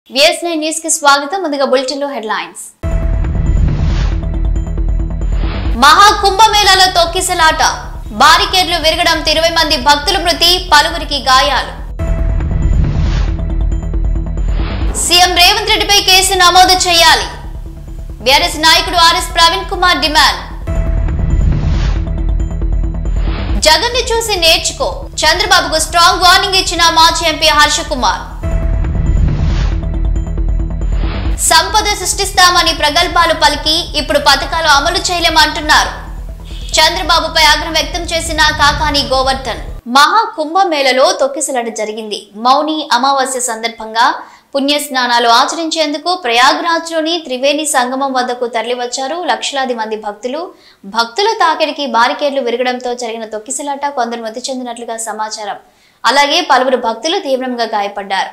VS9 news కి స్వాగతం. ముందుగా బులెటిన్ లో హెడ్లైన్స్. మహా కుంభమేళాలో తొక్కిసలాట, బారికేడ్లు విరగడంతో 20 మంది భక్తుల మృతి, పలువురికి గాయాలు. సీఎం రేవంత్ రెడ్డిపై కేసు నమోదు చేయాలి, బీఆర్ఎస్ నాయకుడు ఆర్ఎస్ ప్రవీణ్ కుమార్ డిమాండ్. జగన్ ని చూసి నేర్చుకో, చంద్రబాబుకు స్ట్రాంగ్ వార్నింగ్ ఇచ్చిన మాజీ ఎంపీ హర్ష కుమార్. సంపద సృష్టిస్తామని ప్రగల్భాలు పలికి ఇప్పుడు పథకాలు అమలు చేయలేమంటున్నారు. చంద్రబాబుపై ఆగ్రహం వ్యక్తం చేసిన కాకాని గోవర్ధన్. మహా కుంభమేళలో తొక్కిసలాట జరిగింది. మౌని అమావాస్య సందర్భంగా పుణ్య స్నానాలు ఆచరించేందుకు ప్రయాగ్రాజ్ లోని త్రివేణి సంగమం వద్దకు తరలివచ్చారు లక్షలాది మంది భక్తులు. భక్తుల తాకిడికి బారికేడ్లు విరగడంతో జరిగిన తొక్కిసలాట కొందరు మృతి చెందినట్లుగా సమాచారం. అలాగే పలువురు భక్తులు తీవ్రంగా గాయపడ్డారు.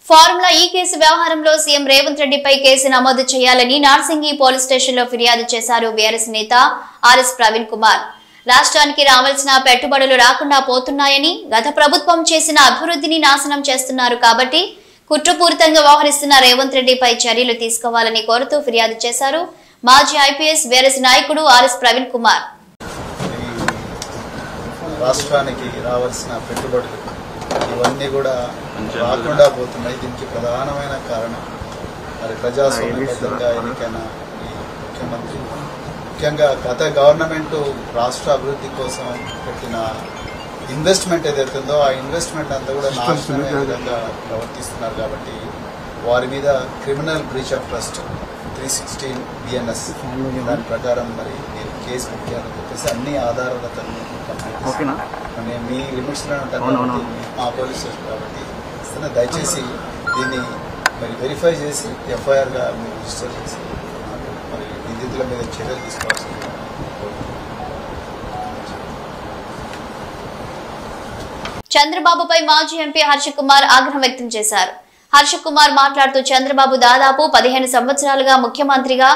ఫార్ములా ఈ కేసు వ్యవహారంలో సీఎం రేవంత్ రెడ్డిపై కేసు నమోదు చేయాలని నార్సింగి పోలీస్ స్టేషన్ లో ఫిర్యాదు చేశారు బీఆర్ఎస్ నేత ఆర్ఎస్ ప్రవీణ్ కుమార్. రాష్ట్రానికి రావాల్సిన పెట్టుబడులు రాకుండా పోతున్నాయని, గత ప్రభుత్వం చేసిన అభివృద్ధిని నాశనం చేస్తున్నారు కాబట్టి కుట్రపూరితంగా వ్యవహరిస్తున్న రేవంత్ రెడ్డిపై చర్యలు తీసుకోవాలని కోరుతూ ఫిర్యాదు చేశారు మాజీ ఐపీఎస్ బీఆర్ఎస్ నాయకుడు ఆర్ఎస్ ప్రవీణ్ కుమార్. రాష్ట్రానికి రావాల్సిన పెట్టుబడులు ఇవన్నీ కూడా రాకుండా పోతున్నాయి. దీనికి ప్రధానమైన కారణం మరి ప్రజాస్వామ్యబద్ధంగా ఎన్నికైన ఈ ముఖ్యమంత్రి, ముఖ్యంగా గత గవర్నమెంట్ రాష్ట్ర అభివృద్ధి కోసం పెట్టిన ఇన్వెస్ట్మెంట్ ఏదైతే ఉందో ఆ ఇన్వెస్ట్మెంట్ అంతా కూడా నాశనమే విధంగా ప్రవర్తిస్తున్నారు. కాబట్టి వారి మీద criminal breach of trust 316 BNS దాని ప్రకారం మరి నేను కేసు పెట్టాలని చెప్పేసి అన్ని ఆధారాలతో మీ లిమిట్స్ లో ఉంటాను మా పోలీస్ స్టేషన్ కాబట్టి దయచేసి దీన్ని మరి వెరిఫై చేసి FIR గా మీరు రిజిస్టర్ చేసి మరి నిందితుల మీద చర్యలు తీసుకోవాల్సింది. చంద్రబాబుపై మాజీ ఎంపీ హర్ష కుమార్ ఆగ్రహం వ్యక్తం చేశారు. హర్ష కుమార్ మాట్లాడుతూ చంద్రబాబు దాదాపు 15 సంవత్సరాలుగా ముఖ్యమంత్రిగా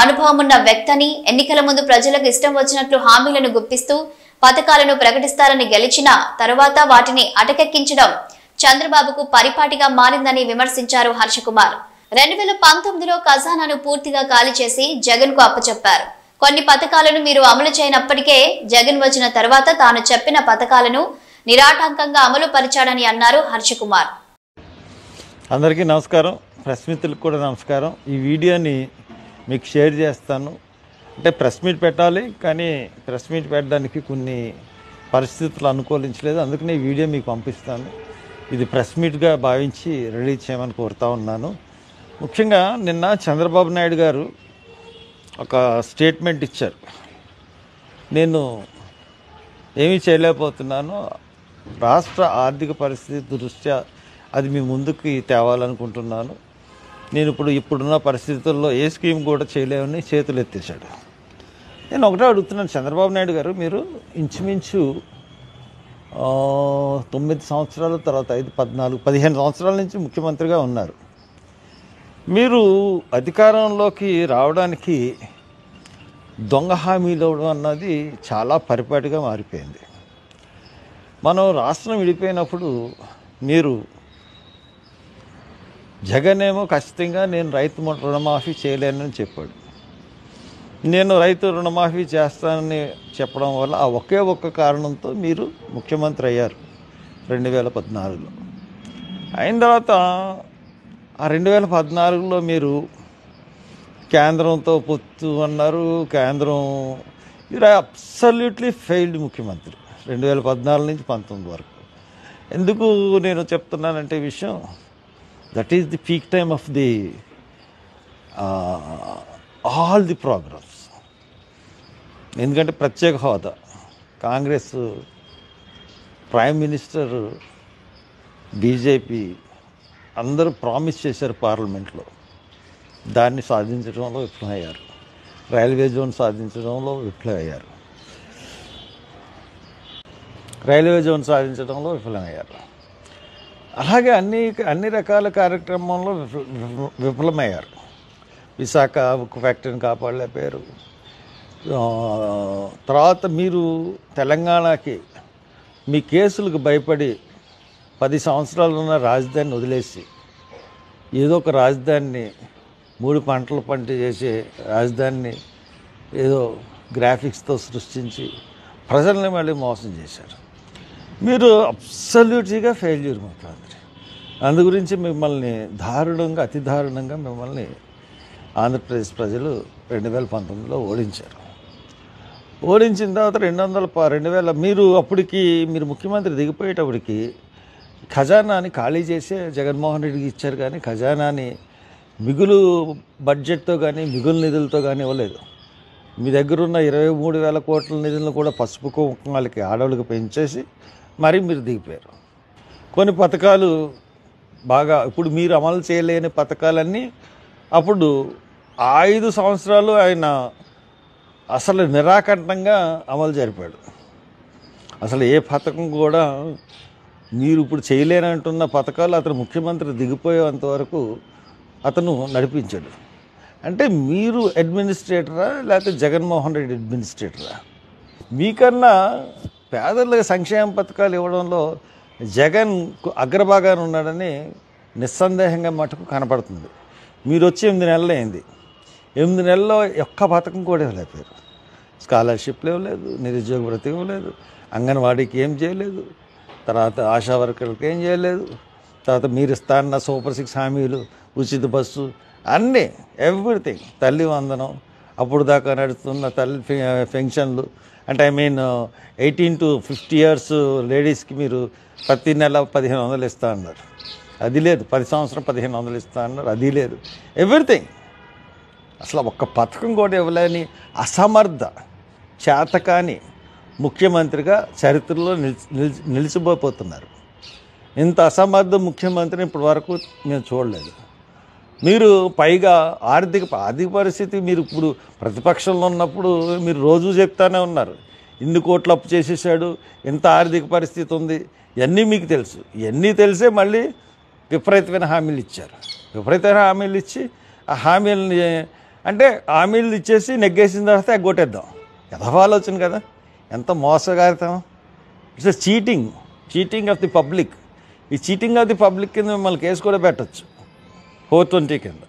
అనుభవం ఉన్న వ్యక్తిని, ఎన్నికల ముందు ప్రజలకు ఇష్టం వచ్చినట్లు హామీలను గుప్పిస్తూ పథకాలను ప్రకటిస్తారని గెలిచిన తరువాత వాటిని అటకెక్కించడం చంద్రబాబుకు పరిపాటిగా మారిందని విమర్శించారు హర్ష కుమార్. 2019లో ఖజానాను పూర్తిగా ఖాళీ చేసి జగన్ కు అప్పచెప్పారు. కొన్ని పథకాలను మీరు అమలు చేయనప్పటికే జగన్ వచ్చిన తర్వాత తాను చెప్పిన పథకాలను నిరాటంకంగా అమలు పరిచాడని అన్నారు హర్ష కుమార్. అందరికీ నమస్కారం, ప్రెస్ మిత్రులకు కూడా నమస్కారం. ఈ వీడియోని మీకు షేర్ చేస్తాను. అంటే ప్రెస్ మీట్ పెట్టాలి, కానీ ప్రెస్ మీట్ పెట్టడానికి కొన్ని పరిస్థితులు అనుకూలించలేదు. అందుకని ఈ వీడియో మీకు పంపిస్తాను. ఇది ప్రెస్ మీట్గా భావించి రిలీజ్ చేయమని కోరుతా ఉన్నాను. ముఖ్యంగా నిన్న చంద్రబాబు నాయుడు గారు ఒక స్టేట్మెంట్ ఇచ్చారు. నేను ఏమీ చేయలేకపోతున్నాను, రాష్ట్ర ఆర్థిక పరిస్థితి దృష్ట్యా అది మీ ముందుకు తేవాలనుకుంటున్నాను. నేను ఇప్పుడున్న పరిస్థితుల్లో ఏ స్కీమ్ కూడా చేయలేమని చేతులు ఎత్తేశాడు. నేను ఒకటే అడుగుతున్నాను, చంద్రబాబు నాయుడు గారు, మీరు ఇంచుమించు 9 సంవత్సరాల తర్వాత 5, 14, 15 సంవత్సరాల నుంచి ముఖ్యమంత్రిగా ఉన్నారు. మీరు అధికారంలోకి రావడానికి దొంగ హామీలు ఇవ్వడం అన్నది చాలా పరిపాటిగా మారిపోయింది. మనం రాష్ట్రం విడిపోయినప్పుడు మీరు జగన్ ఏమో ఖచ్చితంగా నేను రైతు రుణమాఫీ చేయలేనని చెప్పాడు. నేను రైతు రుణమాఫీ చేస్తానని చెప్పడం వల్ల ఆ ఒకే ఒక్క కారణంతో మీరు ముఖ్యమంత్రి అయ్యారు 2014లో. అయిన తర్వాత ఆ 2014లో మీరు కేంద్రంతో పొత్తు అన్నారు. మీరు అబ్సల్యూట్లీ ఫెయిల్డ్ ముఖ్యమంత్రి 2014 నుంచి 19 వరకు. ఎందుకు నేను చెప్తున్నానంటే విషయం, that is the peak time of the all the programmes. ఎందుకంటే ప్రత్యేక హోదా, కాంగ్రెస్, ప్రైమ్ మినిస్టర్, బీజేపీ అందరూ ప్రామిస్ చేశారు పార్లమెంట్లో. దాన్ని సాధించడంలో విఫలమయ్యారు. రైల్వే జోన్ సాధించడంలో విఫలమయ్యారు. అలాగే అన్ని రకాల కార్యక్రమంలో విఫలమయ్యారు. విశాఖ ఉక్కు ఫ్యాక్టరీని కాపాడలేకపోయారు. తర్వాత మీరు తెలంగాణకి మీ కేసులకు భయపడి 10 సంవత్సరాలు ఉన్న రాజధానిని వదిలేసి ఏదో ఒక రాజధానిని 3 పంటలు పంట చేసే రాజధానిని ఏదో గ్రాఫిక్స్తో సృష్టించి ప్రజల్ని మళ్ళీ మోసం చేశారు. మీరు అబ్సల్యూట్గా ఫెయిల్యూర్ ముఖ్యమంత్రి. అందు గురించి మిమ్మల్ని దారుణంగా అతి దారుణంగా మిమ్మల్ని ఆంధ్రప్రదేశ్ ప్రజలు 2019లో ఓడించారు. ఓడించిన తర్వాత 2000 మీరు ముఖ్యమంత్రి దిగిపోయేటప్పటికి ఖజానాని ఖాళీ చేసే జగన్మోహన్ రెడ్డికి ఇచ్చారు, కానీ ఖజానాని మిగులు బడ్జెట్తో కానీ మిగులు నిధులతో కానీ ఇవ్వలేదు. మీ దగ్గర ఉన్న 23,000 కోట్ల నిధులను కూడా పసుపు కుంకుమలకి ఆడవాళ్ళకి పెంచేసి మరీ మీరు దిగిపోయారు. కొన్ని పథకాలు బాగా ఇప్పుడు మీరు అమలు చేయలేని పథకాలన్నీ అప్పుడు 5 సంవత్సరాలు ఆయన అసలు నిరాకంఠంగా అమలు జరిపాడు. అసలు ఏ పథకం కూడా మీరు ఇప్పుడు చేయలేనంటున్న పథకాలు అతను ముఖ్యమంత్రి దిగిపోయేంత వరకు అతను నడిపించాడు. అంటే మీరు అడ్మినిస్ట్రేటరా లేకపోతే జగన్మోహన్ రెడ్డి అడ్మినిస్ట్రేటరా? మీకన్నా పేదలకు సంక్షేమ పథకాలు ఇవ్వడంలో జగన్ అగ్రభాగాన్ని ఉన్నాడని నిస్సందేహంగా మటుకు కనపడుతుంది. మీరు వచ్చి 8 నెలలు అయింది. 8 నెలల్లో ఒక్క పథకం కూడా ఇవ్వలేకపోయారు. స్కాలర్షిప్లు ఇవ్వలేదు, నిరుద్యోగ భృతి ఇవ్వలేదు, అంగన్వాడీకి ఏం చేయలేదు, తర్వాత ఆశా వర్కర్లకు ఏం చేయలేదు, తర్వాత మీరు ఇస్తాన్న సూపర్ 6 హామీలు, ఉచిత బస్సు అన్నీ ఎవ్రీథింగ్, తల్లి వందనం, అప్పుడు దాకా నడుస్తున్న తల్లి పెన్షన్లు, అంటే 18 to 50 years లేడీస్కి మీరు ప్రతి నెల 1,500 ఇస్తా అన్నారు, అది లేదు. 10 సంవత్సరం 1,500 ఇస్తా అన్నారు, అది లేదు. ఎవ్రీథింగ్ అసలు ఒక్క పథకం కూడా ఇవ్వలేని అసమర్థ చేతకాని ముఖ్యమంత్రిగా చరిత్రలో నిలిచిపోతున్నారు. ఇంత అసమర్థ ముఖ్యమంత్రిని ఇప్పటి వరకు మేము చూడలేదు. మీరు పైగా ఆర్థిక పరిస్థితి, మీరు ఇప్పుడు ప్రతిపక్షంలో ఉన్నప్పుడు మీరు రోజు చెప్తానే ఉన్నారు, ఇన్ని కోట్లు అప్పు చేసేసాడు, ఇంత ఆర్థిక పరిస్థితి ఉంది, ఇవన్నీ మీకు తెలుసు. ఇవన్నీ తెలిసే మళ్ళీ విపరీతమైన హామీలు ఇచ్చారు. విపరీతమైన హామీలు ఇచ్చి ఆ హామీలని అంటే హామీలు ఇచ్చేసి నెగ్గేసిన తర్వాత ఎగ్గొట్టేద్దాం, ఆలోచన కదా. ఎంత మోసగారితం! It's cheating of the public. ఈ చీటింగ్ ఆఫ్ ది పబ్లిక్ కింద మిమ్మల్ని కేసు కూడా పెట్టచ్చు 420 కింద.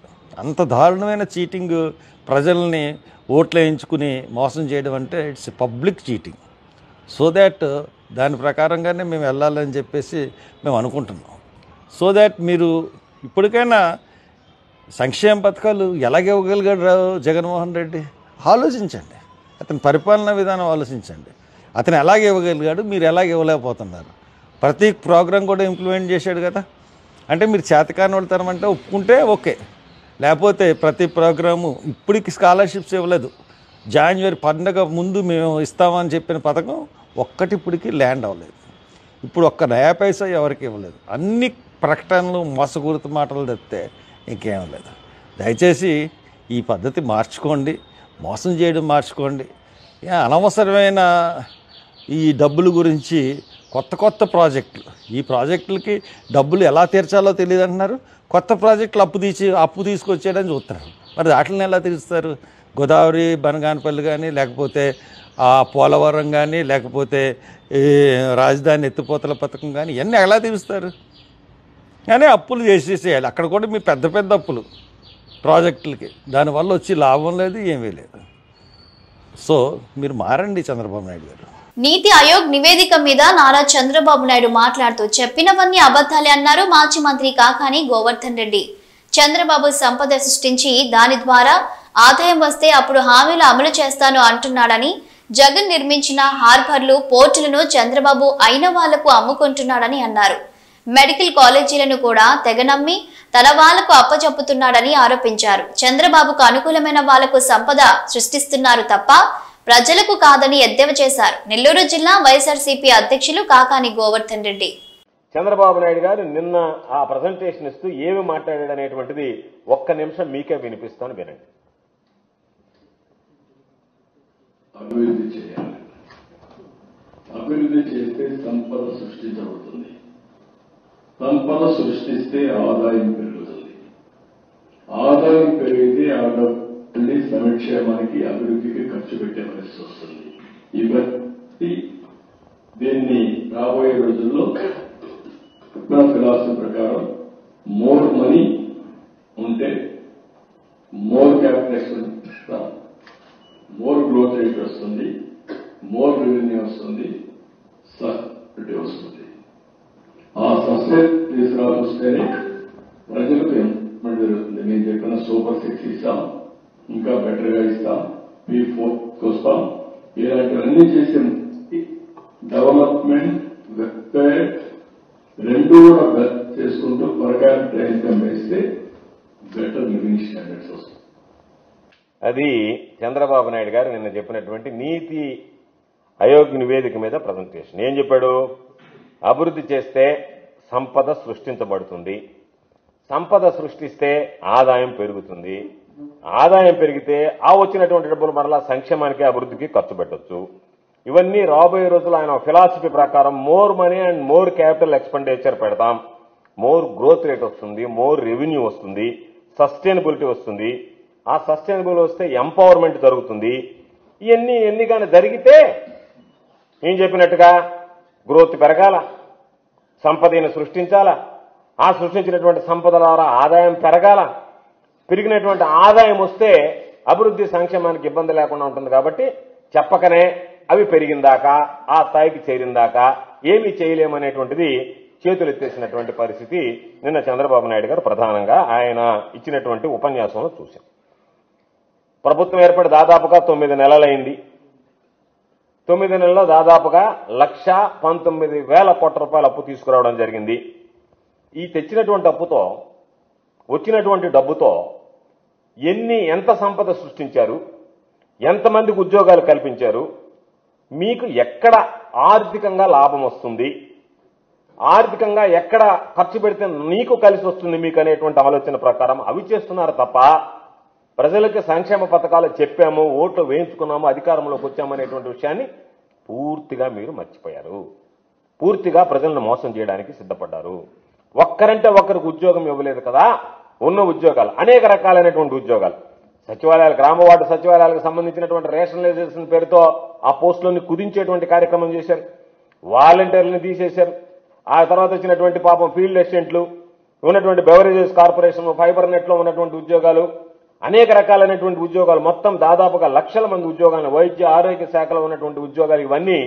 అంత దారుణమైన చీటింగ్, ప్రజల్ని ఓట్లు వేయించుకుని మోసం చేయడం అంటే it's public cheating. So that దాని ప్రకారంగానే మేము వెళ్ళాలని చెప్పేసి మేము అనుకుంటున్నాం. సో దాట్ మీరు ఇప్పటికైనా సంక్షేమ పథకాలు ఎలాగివ్వగలిగాడు జగన్మోహన్ రెడ్డి ఆలోచించండి. అతని పరిపాలనా విధానం ఆలోచించండి. అతను ఎలాగ ఇవ్వగలిగాడు, మీరు ఎలాగ ఇవ్వలేకపోతున్నారు. ప్రతి ప్రోగ్రాం కూడా ఇంప్లిమెంట్ చేశాడు కదా. అంటే మీరు చేతకాని వెళ్తారమంటే ఒప్పుకుంటే ఓకే, లేకపోతే ప్రతి ప్రోగ్రాము ఇప్పటికి స్కాలర్షిప్స్ ఇవ్వలేదు. జాన్వరి పండగ ముందు మేము ఇస్తామని చెప్పిన పథకం ఒక్కటి ఇప్పటికి ల్యాండ్ అవ్వలేదు. ఇప్పుడు ఒక్క నయా పైసా ఎవరికి ఇవ్వలేదు. అన్ని ప్రకటనలు మోసపూరిత మాటలు తెస్తే ఇంకేం లేదు. దయచేసి ఈ పద్ధతి మార్చుకోండి, మోసం చేయడం మార్చుకోండి. అనవసరమైన ఈ డబ్బుల గురించి కొత్త ప్రాజెక్టులు, ఈ ప్రాజెక్టులకి డబ్బులు ఎలా తీర్చాలో తెలియదు అంటున్నారు. కొత్త ప్రాజెక్టులు అప్పు తీసుకొచ్చేయడానికి చూస్తున్నారు. మరి వాటిని ఎలా తీరుస్తారు? గోదావరి బనగానపల్లి కానీ, లేకపోతే పోలవరం కానీ, లేకపోతే రాజధాని ఎత్తిపోతల పథకం కానీ, ఇవన్నీ ఎలా తీరుస్తారు? కానీ అప్పులు చేసేసేయాలి. అక్కడ కూడా మీ పెద్ద అప్పులు ప్రాజెక్టులకి, దానివల్ల వచ్చి లాభం లేదు, ఏమీ లేదు. సో మీరు మారండి చంద్రబాబు నాయుడు గారు. నీతి ఆయోగ్ నివేదిక మీద నారా చంద్రబాబు నాయుడు మాట్లాడుతూ చెప్పినవన్నీ అబద్ధాలే అన్నారు మాజీ మంత్రి కాకాని గోవర్ధన్ రెడ్డి. చంద్రబాబు సంపద సృష్టించి దాని ద్వారా ఆదాయం వస్తే అప్పుడు హామీలు అమలు చేస్తాను అంటున్నాడని, జగన్ నిర్మించిన హార్బర్లు, పోర్టులను చంద్రబాబు అయిన వాళ్లకు అమ్ముకుంటున్నాడని అన్నారు. మెడికల్ కాలేజీలను కూడా తెగనమ్మి తన వాళ్లకు అప్పచెప్పుతున్నాడని ఆరోపించారు. చంద్రబాబుకు అనుకూలమైన వాళ్లకు సంపద సృష్టిస్తున్నారు తప్ప ప్రజలకు కాదని ఎద్దేవా చేశారు. నెల్లూరు జిల్లా వైఎస్ఆర్సీపీ అధ్యక్షులు కాకాని గోవర్ధన్ రెడ్డి. చంద్రబాబు నాయుడు గారు నిన్న ఆ ప్రజెంటేషన్ ఇస్తూ ఏమి మాట్లాడాడు అనేటువంటిది ఒక్క నిమిషం మీకే వినిపిస్తాను, వినండి. అభివృద్ధి చేయాలి, అభివృద్ధి చేస్తే సంపద సృష్టించబడుతుంది, సంపద సృష్టిస్తే ఆదాయం పెరుగుతుంది, ఆదాయం పెరిగితే మళ్ళీ సమీక్ష సంక్షేమానికి అభివృద్ధికి ఖర్చు పెట్టే పరిస్థితి వస్తుంది. ఇవన్నీ దీన్ని రాబోయే రోజుల్లో నా ఫిలాసఫీ ప్రకారం మోర్ మనీ ఉంటే more capital more growth rate వస్తుంది, మోర్ రెవెన్యూ వస్తుంది, సస్టైనిటీ వస్తుంది. ఆ సస్టైన్ తీసుకురావస్తేనే ప్రజలకు ఇంప్రూవ్మెంట్ జరుగుతుంది. నేను చెప్పిన సూపర్ 6 ఇస్తాం, ఇంకా బెటర్ గా ఇస్తాం, P4 వస్తాం. ఇలాంటివన్నీ చేసి డెవలప్మెంట్ వెల్ఫేర్ రెండు కూడా చేసుకుంటూ పర్ క్యాపిటల్ ఇన్కమ్ వేస్తే బెటర్ లివింగ్ స్టాండర్డ్స్ వస్తాయి. అది చంద్రబాబు నాయుడు గారు నిన్న చెప్పినటువంటి నీతి ఆయోగ్ నివేదిక మీద ప్రజెంటేషన్. ఏం చెప్పాడు? అభివృద్ధి చేస్తే సంపద సృష్టించబడుతుంది, సంపద సృష్టిస్తే ఆదాయం పెరుగుతుంది, ఆదాయం పెరిగితే ఆ వచ్చినటువంటి డబ్బులు మరలా సంక్షేమానికి అభివృద్ధికి ఖర్చు పెట్టొచ్చు. ఇవన్నీ రాబోయే రోజులు ఆయన ఫిలాసఫీ ప్రకారం more money and more capital expenditure పెడతాం, మోర్ గ్రోత్ రేట్ వస్తుంది, మోర్ రెవెన్యూ వస్తుంది, సస్టైనబిలిటీ వస్తుంది. ఆ సస్టైనబుల్ వస్తే ఎంపవర్మెంట్ జరుగుతుంది. ఇవన్నీ కానీ జరిగితే ఏం చెప్పినట్టుగా గ్రోత్ పెరగాల, సంపదను సృష్టించాలా, ఆ సృష్టించినటువంటి సంపద ద్వారా ఆదాయం పెరగాల, పెరిగినటువంటి ఆదాయం వస్తే అభివృద్ధి సంక్షేమానికి ఇబ్బంది లేకుండా ఉంటుంది. కాబట్టి చెప్పకనే అవి పెరిగిందాకా ఆ స్థాయికి చేరిందాకా ఏమీ చేయలేమనేటువంటిది చేతులు ఎత్తేసినటువంటి పరిస్థితి నిన్న చంద్రబాబు నాయుడు గారు ప్రధానంగా ఆయన ఇచ్చినటువంటి ఉపన్యాసంలో చూశాం. ప్రభుత్వం ఏర్పడి దాదాపుగా 9 నెలలైంది. 9 నెలల్లో దాదాపుగా 1,19,000 కోట్ల రూపాయల అప్పు తీసుకురావడం జరిగింది. ఈ తెచ్చినటువంటి అప్పుతో వచ్చినటువంటి డబ్బుతో ఎంత సంపద సృష్టించారు, ఎంతమందికి ఉద్యోగాలు కల్పించారు, మీకు ఎక్కడ ఆర్థికంగా లాభం వస్తుంది, ఆర్థికంగా ఎక్కడ ఖర్చు పెడితే నీకు కలిసి వస్తుంది మీకు అనేటువంటి ఆలోచన ప్రకారం అవి చేస్తున్నారు తప్ప ప్రజలకు సంక్షేమ పథకాలు చెప్పాము, ఓట్లు వేయించుకున్నాము, అధికారంలోకి వచ్చామనేటువంటి విషయాన్ని పూర్తిగా మీరు మర్చిపోయారు. పూర్తిగా ప్రజలను మోసం చేయడానికి సిద్ధపడ్డారు. ఒక్కరంటే ఒక్కరికి ఉద్యోగం ఇవ్వలేదు కదా, ఉన్న ఉద్యోగాలు అనేక రకాలైనటువంటి ఉద్యోగాలు, సచివాలయాలు, గ్రామ వార్డు సచివాలయాలకు సంబంధించినటువంటి రేషనలైజేషన్ పేరుతో ఆ పోస్టులను కుదించేటువంటి కార్యక్రమం చేశారు, వాలంటీర్లను తీసేశారు. ఆ తర్వాత వచ్చినటువంటి పాపం ఫీల్డ్ అసిస్టెంట్లు, ఉన్నటువంటి బెవరేజెస్ కార్పొరేషన్, ఫైబర్ నెట్ లో ఉన్నటువంటి ఉద్యోగాలు, అనేక రకాలైనటువంటి ఉద్యోగాలు, మొత్తం దాదాపుగా లక్షల మంది ఉద్యోగాలను, వైద్య ఆరోగ్య శాఖలో ఉన్నటువంటి ఉద్యోగాలు, ఇవన్నీ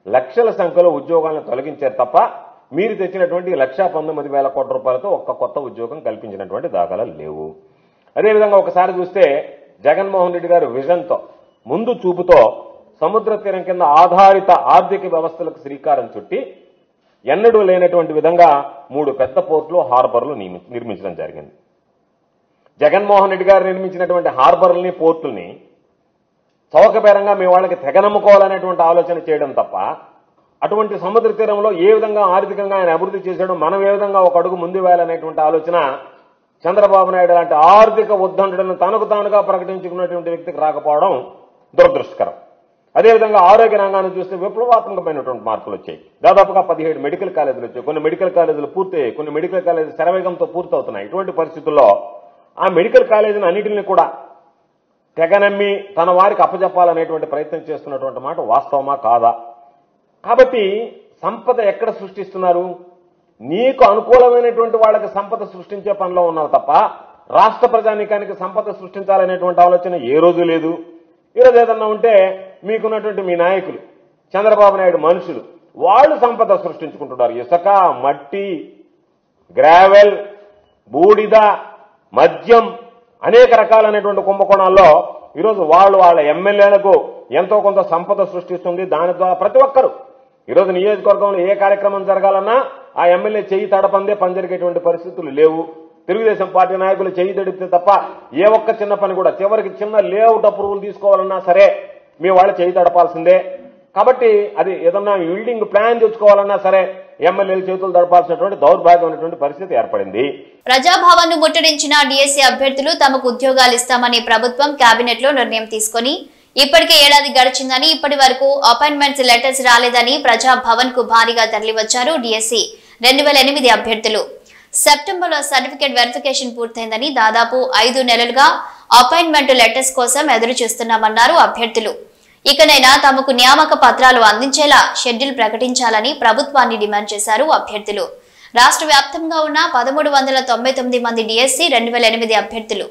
లక్షల సంఖ్యలో ఉద్యోగాలను తొలగించారు తప్ప మీరు తెచ్చినటువంటి 1,19,000 కోట్ల రూపాయలతో ఒక్క కొత్త ఉద్యోగం కల్పించినటువంటి దాఖలాలు లేవు. అదేవిధంగా ఒకసారి చూస్తే జగన్మోహన్ రెడ్డి గారు విజన్తో, ముందు చూపుతో సముద్ర తీరం కింద ఆధారిత ఆర్థిక వ్యవస్థలకు శ్రీకారం చుట్టి ఎన్నడూ లేనటువంటి విధంగా 3 పెద్ద పోర్టులు, హార్బర్లు నిర్మించడం జరిగింది. జగన్మోహన్ రెడ్డి గారు నిర్మించినటువంటి హార్బర్లని, పోర్టుల్ని చౌకబేరంగా మీ వాళ్ళకి తెగనమ్ముకోవాలనేటువంటి ఆలోచన చేయడం తప్ప అటువంటి సముద్ర తీరంలో ఏ విధంగా ఆర్థికంగా ఆయన అభివృద్ధి చేశాడో మనం ఏ విధంగా ఒక అడుగు ముందు వేయాలనేటువంటి ఆలోచన చంద్రబాబు నాయుడు లాంటి ఆర్థిక ఉద్దండులను తనకు తానుగా ప్రకటించుకున్నటువంటి వ్యక్తికి రాకపోవడం దురదృష్టకరం. అదేవిధంగా ఆరోగ్య రంగాన్ని చూస్తే విప్లవాత్మకమైనటువంటి మార్పులు వచ్చాయి. దాదాపుగా 17 మెడికల్ కాలేజీలు వచ్చాయి. కొన్ని మెడికల్ కాలేజీలు పూర్తయ్యాయి, కొన్ని మెడికల్ కాలేజీలు శరవేగంతో పూర్తవుతున్నాయి. ఇటువంటి పరిస్థితుల్లో ఆ మెడికల్ కాలేజీని అన్నింటినీ కూడా తెగనమ్మి తన వారికి అప్పచెప్పాలనేటువంటి ప్రయత్నం చేస్తున్నటువంటి మాట వాస్తవమా కాదా? కాబట్టి సంపద ఎక్కడ సృష్టిస్తున్నారు? నీకు అనుకూలమైనటువంటి వాళ్ళకి సంపద సృష్టించే పనిలో ఉన్నారు తప్ప రాష్ట్ర ప్రజానీకానికి సంపద సృష్టించాలనేటువంటి ఆలోచన ఏ రోజు లేదు. ఈరోజు ఏదన్నా ఉంటే మీకున్నటువంటి మీ నాయకులు, చంద్రబాబు నాయుడు మనుషులు, వాళ్ళు సంపద సృష్టించుకుంటున్నారు. ఇసుక, మట్టి, గ్రావెల్, బూడిద, మద్యం, అనేక రకాలైనటువంటి కుంభకోణాల్లో ఈరోజు వాళ్ళ ఎమ్మెల్యేలకు ఎంతో కొంత సంపద సృష్టిస్తుంది. దాని ద్వారా ప్రతి ఒక్కరు ఈరోజు నియోజకవర్గంలో ఏ కార్యక్రమం జరగాలన్నా ఆ ఎమ్మెల్యే చెయ్యి తడపందే పని జరిగేటువంటి పరిస్థితులు లేవు. తెలుగుదేశం పార్టీ నాయకులు చెయ్యి తడిపితే తప్ప ఏ ఒక్క చిన్న పని కూడా, చివరికి చిన్న లేఅవుట్ అప్రూవల్ తీసుకోవాలన్నా సరే మీ వాళ్ళు చెయ్యి తడపాల్సిందే. కాబట్టి అది ఏదన్నా బిల్డింగ్ ప్లాన్ తెచ్చుకోవాలన్నా సరే ఎమ్మెల్యేలు చేతులు తడపాల్సినటువంటి దౌర్భాగ్యమైనటువంటి పరిస్థితి ఏర్పడింది. ప్రజాభవన్ ను ముట్టడించిన డిఎస్సీ అభ్యర్థులు తమకు ఉద్యోగాలు ఇస్తామని ప్రభుత్వం కేబినెట్ లో నిర్ణయం తీసుకుని ఇప్పటికే ఏడాది గడిచిందని, ఇప్పటి వరకు అపాయింట్మెంట్స్ లెటర్స్ రాలేదని ప్రజాభవన్ కు భారీగా తరలివచ్చారు డిఎస్సీ 2008 అభ్యర్థులు. సెప్టెంబర్లో సర్టిఫికేట్ వెరిఫికేషన్ పూర్తయిందని, దాదాపు 5 నెలలుగా అపాయింట్మెంట్ లెటర్స్ కోసం ఎదురు చూస్తున్నామన్నారు అభ్యర్థులు. ఇకనైనా తమకు నియామక పత్రాలు అందించేలా షెడ్యూల్ ప్రకటించాలని ప్రభుత్వాన్ని డిమాండ్ చేశారు అభ్యర్థులు. రాష్ట్ర వ్యాప్తంగా ఉన్న 1399 మంది డిఎస్సి 2008 అభ్యర్థులు.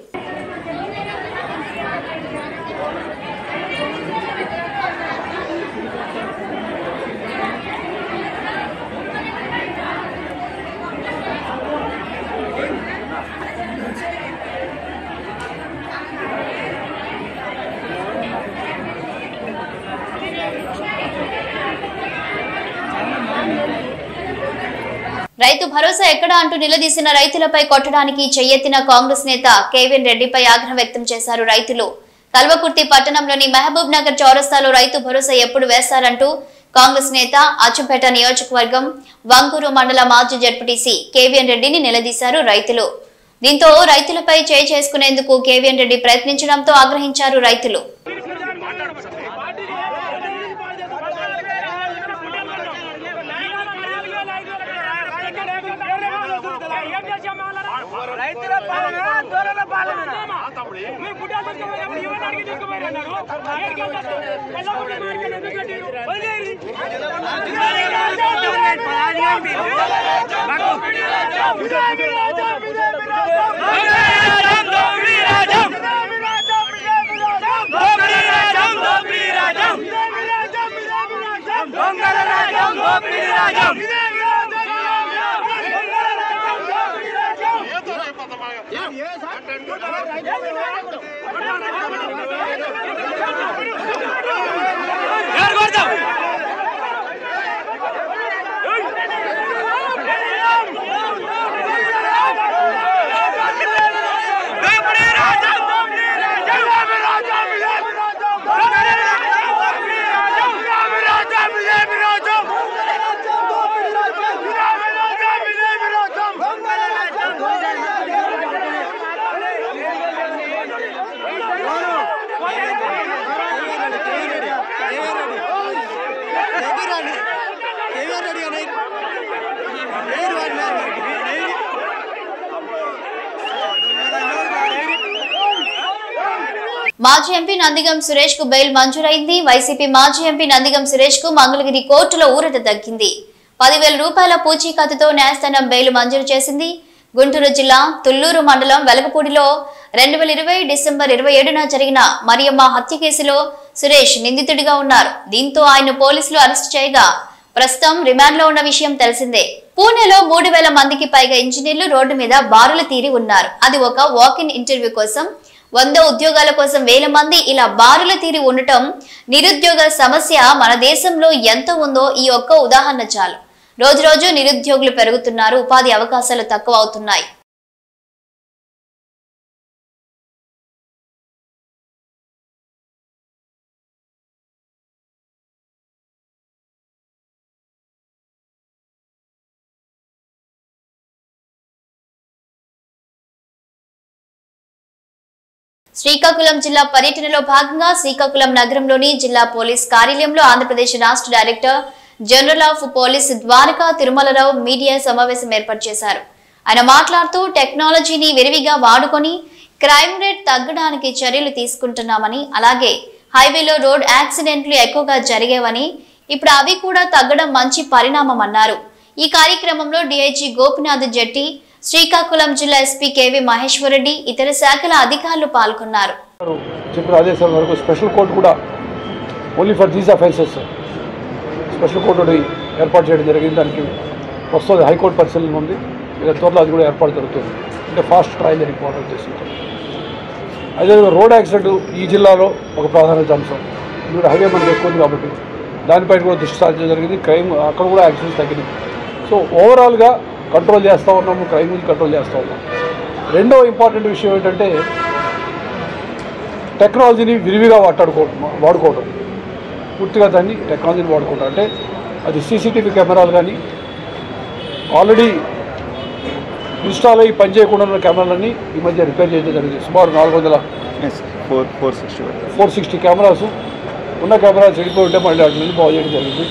రైతు భరోసా ఎక్కడ అంటూ నిలదీసిన రైతులపై కొట్టడానికి చెయ్యెత్తిన కాంగ్రెస్ నేత కేవీఎన్ రెడ్డిపై ఆగ్రహం వ్యక్తం చేశారు రైతులు. కల్వకుర్తి పట్టణంలోని మహబూబ్ నగర్ చౌరస్తాలో రైతు భరోసా ఎప్పుడు వేస్తారంటూ కాంగ్రెస్ నేత అచ్చంపేట నియోజకవర్గం వంగూరు మండల మాజీ జడ్పీటీసీ కేవీఎన్ రెడ్డిని నిలదీశారు రైతులు. దీంతో రైతులపై చేయి చేసుకునేందుకు కేవీఎన్ రెడ్డి ప్రయత్నించడంతో ఆగ్రహించారు రైతులు. మాజీ ఎంపీ నందిగం సురేష్ కు బెయిల్ మంజూరైంది. వైసీపీ మాజీ ఎంపీ నందిగం సురేష్ కు మంగళగిరి కోర్టులో ఊరట దక్కింది. 10,000 రూపాయల పూచీకత్తుతో న్యాయస్థానం బెయిల్ మంజూరు చేసింది. గుంటూరు జిల్లా తుళ్లూరు మండలం వెలగపూడిలో 2020 డిసెంబర్ 27న జరిగిన మరియమ్మ హత్య కేసులో సురేష్ నిందితుడిగా ఉన్నారు. దీంతో ఆయన పోలీసులు అరెస్టు చేయగా ప్రస్తుతం రిమాండ్ లో ఉన్న విషయం తెలిసిందే. పూణేలో 3,000 మందికి పైగా ఇంజనీర్లు రోడ్డు మీద బారులు తీరి ఉన్నారు. అది ఒక వాక్-ఇన్ ఇంటర్వ్యూ కోసం. 100 ఉద్యోగాల కోసం 1000 మంది ఇలా బారులు తీరి ఉండటం, నిరుద్యోగ సమస్య మన దేశంలో ఎంత ఉందో ఈ ఒక్క ఉదాహరణ చాలు. రోజు రోజు నిరుద్యోగులు పెరుగుతున్నారు, ఉపాధి అవకాశాలు తక్కువ అవుతున్నాయి. శ్రీకాకుళం జిల్లా పర్యటనలో భాగంగా శ్రీకాకుళం నగరంలోని జిల్లా పోలీస్ కార్యాలయంలో ఆంధ్రప్రదేశ్ రాష్ట్ర director general of police Dwaraka Tirumala Rao media సమావేశం ఏర్పాటు చేశారు. ఆయన మాట్లాడుతూ టెక్నాలజీని విరివిగా వాడుకొని క్రైమ్ రేట్ తగ్గడానికి చర్యలు తీసుకుంటున్నామని, అలాగే హైవేలో రోడ్ యాక్సిడెంట్లు ఎక్కువగా జరిగేవని, ఇప్పుడు అవి కూడా తగ్గడం మంచి పరిణామం అన్నారు. ఈ కార్యక్రమంలో డీఐజీ గోపినాథ్ జెట్టి, శ్రీకాకుళం జిల్లా ఎస్పీ కేవి మహేశ్వరరెడ్డి, ఇతర శాఖల అధికారులు పాల్గొన్నారు. చెప్పిన ఆదేశాల వరకు స్పెషల్ కోర్టు కూడా only for these offences special court ఏర్పాటు చేయడం జరిగింది. దానికి వస్తుంది హైకోర్టు పరిశీలన ఉంది. ఇక త్వరలో అది కూడా ఏర్పాటు జరుగుతుంది. అంటే ఫాస్ట్ ట్రయల్ జరిగిపోవడం చేస్తుంది. అదేవిధంగా రోడ్ యాక్సిడెంట్ ఈ జిల్లాలో ఒక ప్రాధాన్యత అంశం. ఇప్పుడు హైవే మనకి ఎక్కువ ఉంది కాబట్టి దానిపైన కూడా దృష్టి సారించడం జరిగింది. క్రైమ్ అక్కడ కూడా యాక్సిడెంట్స్ తగ్గినాయి. సో ఓవరాల్గా కంట్రోల్ చేస్తూ ఉన్నాము, క్రైమ్ కంట్రోల్ చేస్తూ ఉన్నాము. రెండో ఇంపార్టెంట్ విషయం ఏంటంటే టెక్నాలజీని విరివిగా వాడుకోవడం. పూర్తిగా దాన్ని టెక్నాలజీని వాడుకోవడం అంటే అది సీసీటీవీ కెమెరాలు కానీ ఆల్రెడీ ఇన్స్టాల్ అయ్యి పనిచేయకుండా ఉన్న కెమెరాలన్నీ ఈ మధ్య రిపేర్ చేయడం జరిగింది. సుమారు 460 కెమెరాస్ ఉన్న కెమెరాలు చెడిపోయి ఉంటే మళ్ళీ వాటి నుండి బాగు చేయడం జరిగింది.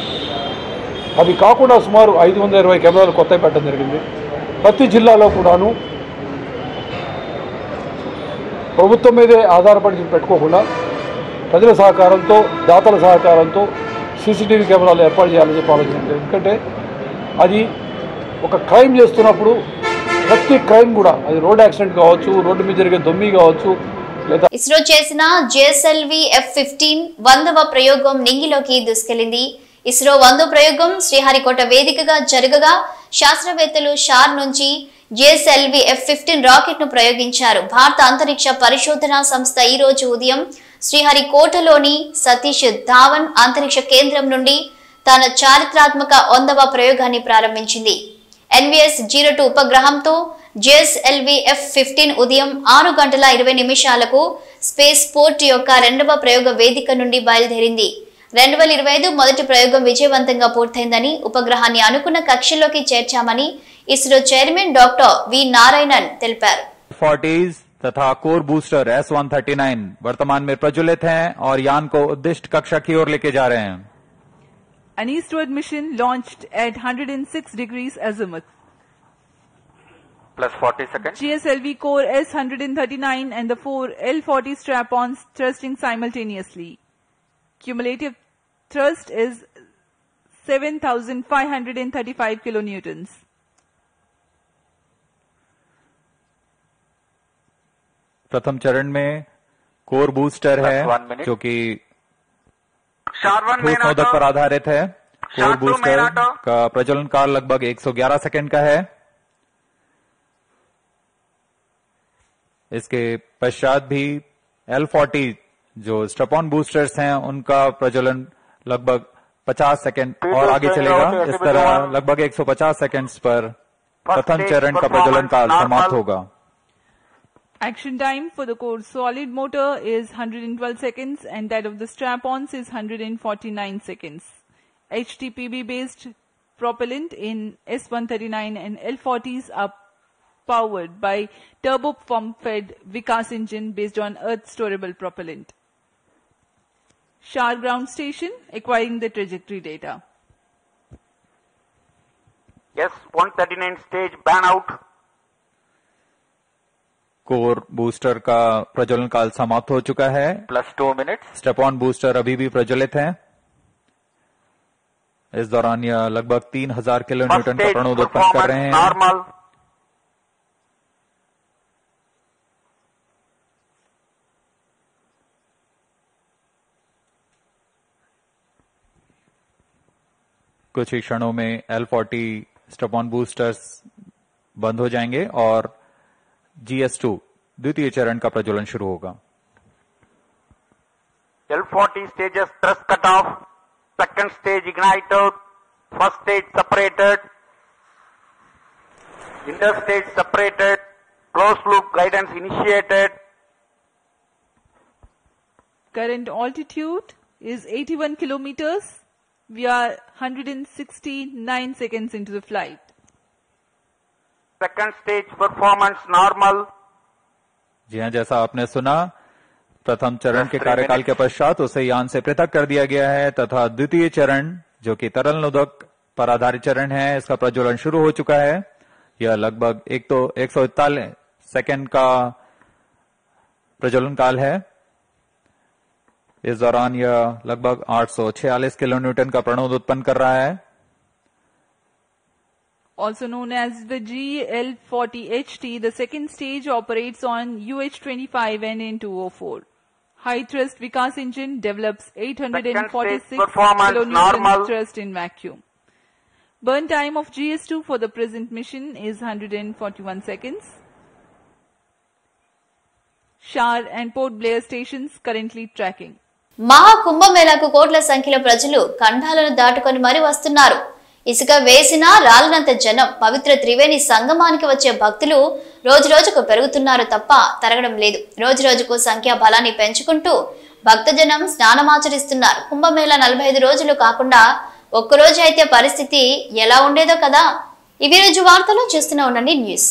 అవి కాకుండా సుమారు 520 కెమెరాలు కొత్తవి పెట్టడం జరిగింది. ప్రతి జిల్లాలో కూడాను ప్రభుత్వం మీదే ఆధారపడి పెట్టుకోకుండా ప్రజల సహకారంతో దాతల సహకారంతో సీసీటీవీ కెమెరాలు ఏర్పాటు చేయాలని చెప్పి ఆలోచించారు. ఎందుకంటే అది ఒక క్రైమ్ చేస్తున్నప్పుడు ప్రతి క్రైమ్ కూడా అది రోడ్ యాక్సిడెంట్ కావచ్చు, రోడ్డు మీద జరిగే దొమ్మి కావచ్చు. ఇస్రో చేసిన JSLV F-15 100వ ప్రయోగం నింగిలోకి దూసుకెళ్లింది. ఇస్రో 100వ ప్రయోగం శ్రీహరికోట వేదికగా జరగగా శాస్త్రవేత్తలు షార్ నుంచి JSLV F-15 రాకెట్ ను ప్రయోగించారు. భారత అంతరిక్ష పరిశోధనా సంస్థ ఈ రోజు ఉదయం శ్రీహరికోటలోని సతీష్ ధావన్ అంతరిక్ష కేంద్రం నుండి తన చారిత్రాత్మక 100వ ప్రయోగాన్ని ప్రారంభించింది. NVS-02 ఉపగ్రహంతో JSLV F-15 ఉదయం 6:20 స్పేస్ పోర్ట్ యొక్క 2వ ప్రయోగ వేదిక నుండి బయలుదేరింది. 2025 మొదటి ప్రయోగం విజయవంతంగా పూర్తయిందని, ఉపగ్రహాన్ని అనుకున్న కక్షలోకి చేర్చామని ISRO chairman doctor V Narayanan తెలిపారు. तथा कोर बूस्टर S-139 वर्तमान में प्रज्वलित हैं और यान को उद्दिष्ट कक्षा की ओर लेके जा रहे हैं. An eastward mission launched at 106 degrees azimuth. Plus 40 seconds. GSLV core S-139 and the 4 L-40 strap-ons thrusting simultaneously. Cumulative thrust is 7,535 kilonewtons. प्रथम चरण में कोर बूस्टर है जो कि ठोस पर आधारित है. कोर बूस्टर का प्रज्वलन काल लगभग 111 सेकंड का है. इसके पश्चात भी L-40 जो स्ट्रैप-ऑन बूस्टर्स हैं उनका प्रज्वलन लगभग 50 सेकंड और आगे चलेगा. इस तरह लगभग 150 सेकंड्स पर प्रथम चरण का प्रज्वलन काल समाप्त होगा. Action time for the core solid motor is 112 seconds and that of the strap-ons is 149 seconds. HTPB based propellant in S-139 and L-40s are powered by turbopump-fed Vikas engine based on Earth storable propellant. Shar ground station acquiring the trajectory data. S-139 stage ban out. Core booster का प्रज्वलन काल समाप्त हो चुका है. +2 minutes. Strap-on booster अभी भी प्रज्वलित है. इस दौरान यह लगभग 3000 किलोन्यूटन का प्रणोद उत्पन्न कर रहे हैं. नॉर्मल. कुछ ही क्षणों में L-40 स्ट्रैप-ऑन बूस्टर्स बंद हो जाएंगे और GS-2 द्वितीय चरण का प्रज्वलन शुरू होगा. L-40 stages thrust cut off, second stage ignited, first stage separated, interstage separated, closed loop guidance initiated. Current altitude is 81 kilometers. We are 169 seconds into the flight. Second stage performance normal. जी हाँ, जैसा आपने सुना, प्रथम चरण के कार्यकाल के पश्चात उसे यान से पृथक कर दिया गया है तथा द्वितीय चरण जो कि तरल नोदक पर आधारित चरण है, इसका प्रज्वलन शुरू हो चुका है. यह लगभग 141 सेकंड का प्रज्वलन काल है. इस दौरान यह लगभग 846 किलोन्यूटन का प्रणोद उत्पन्न कर रहा है. Also known as the GL-40HT, the second stage operates on UH-25 NN-204. High thrust Vikas engine develops 846 kilonewtons thrust in vacuum. Burn time of GS-2 for the present mission is 141 seconds. Shar and Port Blair stations currently tracking. మహా కుంభమేళాకు కోట్ల సంఖ్యలో ప్రజలు ఖండాలను దాటుకొని మరి వస్తున్నారు. ఇసుక వేసినా రాలనంత జనం. పవిత్ర త్రివేణి సంగమానికి వచ్చే భక్తులు రోజు రోజుకు పెరుగుతున్నారు తప్ప తరగడం లేదు. రోజు రోజుకు సంఖ్యా బలాన్ని పెంచుకుంటూ భక్తజనం స్నానమాచరిస్తున్నారు. కుంభమేళా 45 రోజులు కాకుండా ఒక్కరోజు అయితే పరిస్థితి ఎలా ఉండేదో కదా. ఇవి రోజు వార్తలు చూస్తూనే ఉండండి న్యూస్.